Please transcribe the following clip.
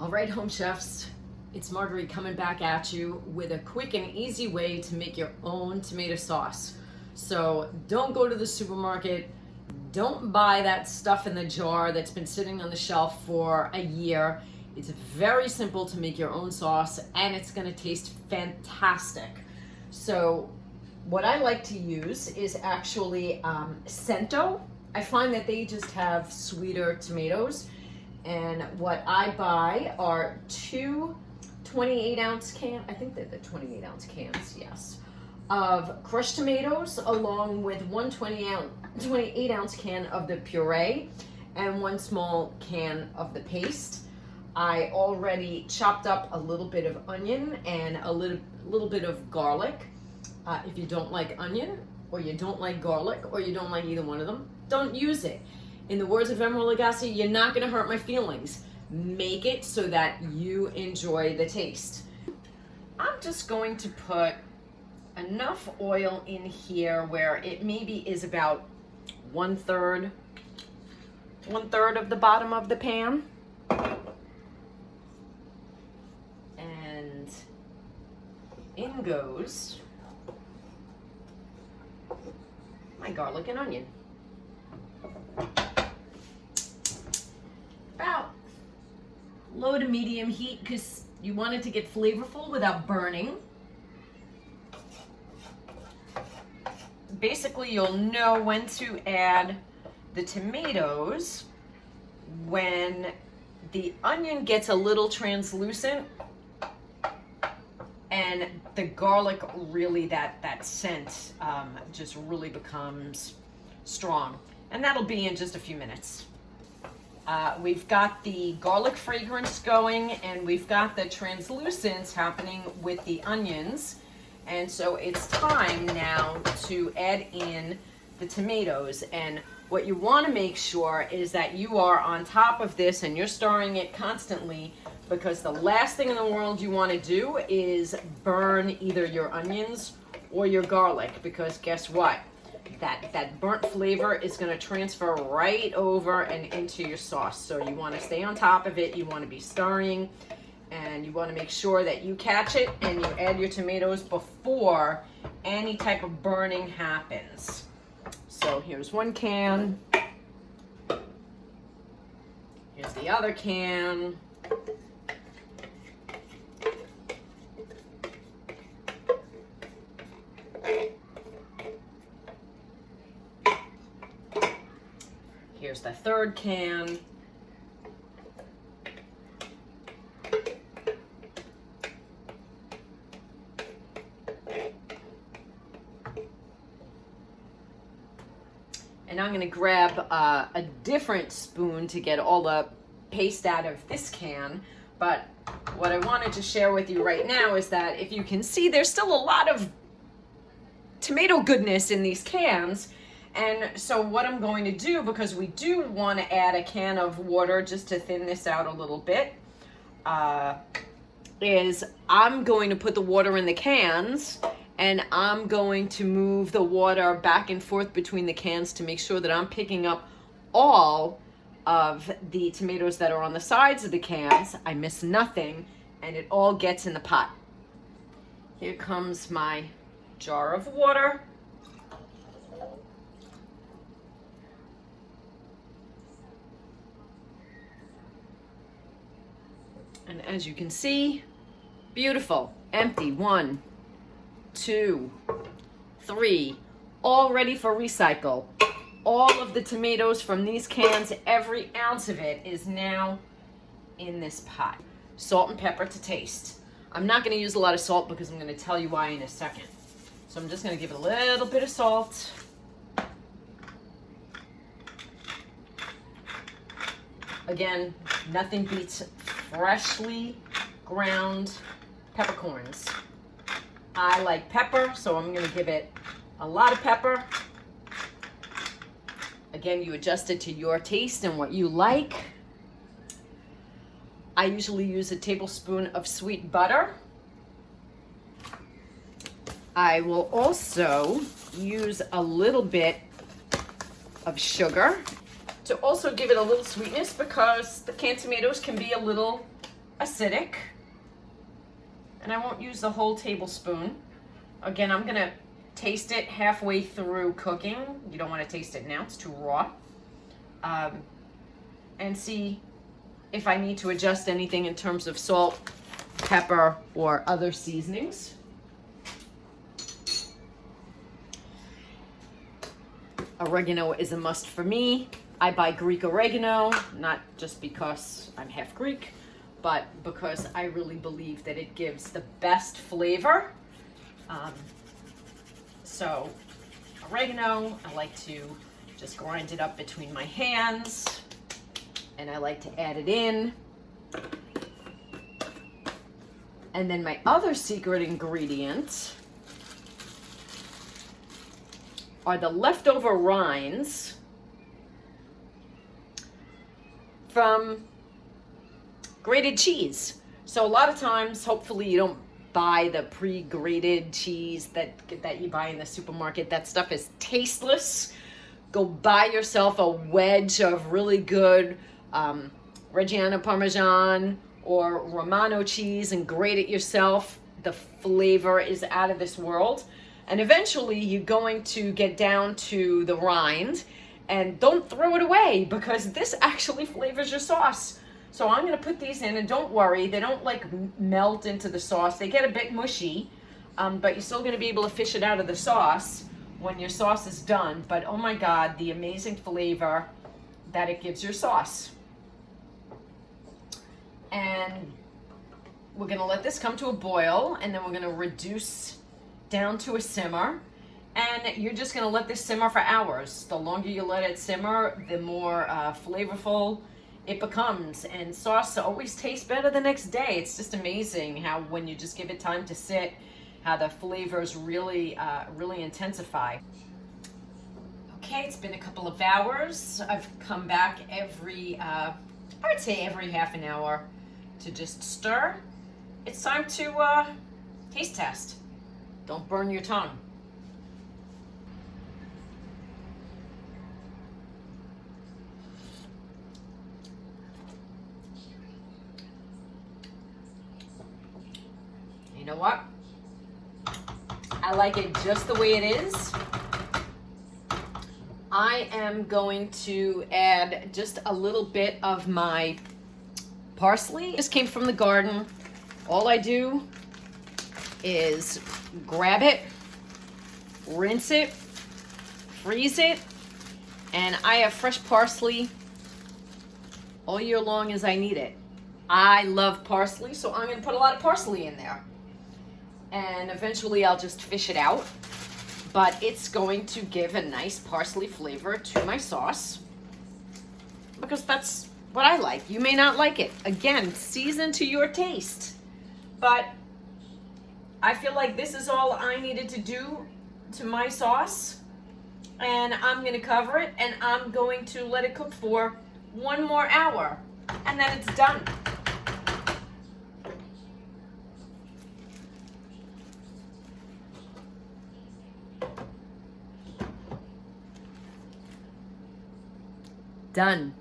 All right, home chefs, it's Marguerite coming back at you with a quick and easy way to make your own tomato sauce. So don't go to the supermarket, don't buy that stuff in the jar that's been sitting on the shelf for a year. It's very simple to make your own sauce and it's gonna taste fantastic. So what I like to use is actually Cento. I find that they just have sweeter tomatoes. And what I buy are two 28-ounce cans, I think they're the 28-ounce cans, yes, of crushed tomatoes, along with one 28-ounce can of the puree and one small can of the paste. I already chopped up a little bit of onion and a little bit of garlic. If you don't like onion, or you don't like garlic, or you don't like either one of them, don't use it. In the words of Emeril Lagasse, you're not gonna hurt my feelings. Make it so that you enjoy the taste. I'm just going to put enough oil in here where it maybe is about one third of the bottom of the pan. And in goes my garlic and onion. About low to medium heat because you want it to get flavorful without burning. Basically, you'll know when to add the tomatoes when the onion gets a little translucent and the garlic really, that scent just really becomes strong. And that'll be in just a few minutes. We've got the garlic fragrance going and we've got the translucence happening with the onions. And so it's time now to add in the tomatoes. And what you want to make sure is that you are on top of this and you're stirring it constantly, because the last thing in the world you want to do is burn either your onions or your garlic, because guess what? That burnt flavor is going to transfer right over and into your sauce. So you want to stay on top of it. You want to be stirring and you want to make sure that you catch it and you add your tomatoes before any type of burning happens. So here's one can. Here's the other can. Here's the third can. And I'm going to grab a different spoon to get all the paste out of this can. But what I wanted to share with you right now is that if you can see, there's still a lot of tomato goodness in these cans. And so what I'm going to do, because we do want to add a can of water just to thin this out a little bit, is I'm going to put the water in the cans and I'm going to move the water back and forth between the cans to make sure that I'm picking up all of the tomatoes that are on the sides of the cans. I miss nothing and it all gets in the pot. Here comes my jar of water. And as you can see, beautiful, empty, 1, 2, 3, all ready for recycle. All of the tomatoes from these cans, every ounce of it is now in this pot. Salt and pepper to taste. I'm not going to use a lot of salt because I'm going to tell you why in a second. So I'm just going to give it a little bit of salt. Again, nothing beats freshly ground peppercorns. I like pepper, so I'm going to give it a lot of pepper. Again, you adjust it to your taste and what you like. I usually use a tablespoon of sweet butter. I will also use a little bit of sugar to also give it a little sweetness, because the canned tomatoes can be a little acidic. And I won't use the whole tablespoon. Again, I'm gonna taste it halfway through cooking. You don't want to taste it now, it's too raw. And see if I need to adjust anything in terms of salt, pepper, or other seasonings. Oregano is a must for me. I buy Greek oregano, not just because I'm half Greek, but because I really believe that it gives the best flavor. So oregano, I like to just grind it up between my hands, and I like to add it in. And then my other secret ingredient are the leftover rinds from grated cheese. So a lot of times, hopefully you don't buy the pre-grated cheese that you buy in the supermarket. That stuff is tasteless. Go buy yourself a wedge of really good Reggiano Parmesan or Romano cheese and grate it yourself. The flavor is out of this world. And eventually you're going to get down to the rind, and don't throw it away because this actually flavors your sauce. So I'm gonna put these in, and don't worry, they don't like melt into the sauce. They get a bit mushy, but you're still gonna be able to fish it out of the sauce when your sauce is done. But oh my God, the amazing flavor that it gives your sauce. And we're gonna let this come to a boil, and then we're gonna reduce down to a simmer, and you're just gonna let this simmer for hours. The longer you let it simmer, the more flavorful it becomes, and sauce always tastes better the next day. It's just amazing how when you just give it time to sit, how the flavors really intensify. Okay, it's been a couple of hours. I've come back every, I would say every half an hour to just stir. It's time to taste test. Don't burn your tongue. You know what? I like it just the way it is. I am going to add just a little bit of my parsley. This came from the garden. All I do is grab it, rinse it, freeze it, and I have fresh parsley all year long as I need it. I love parsley, so I'm gonna put a lot of parsley in there. And eventually I'll just fish it out, but it's going to give a nice parsley flavor to my sauce because that's what I like. You may not like it. Again, season to your taste, but I feel like this is all I needed to do to my sauce, and I'm gonna cover it, and I'm going to let it cook for 1 more hour, and then it's done. Done.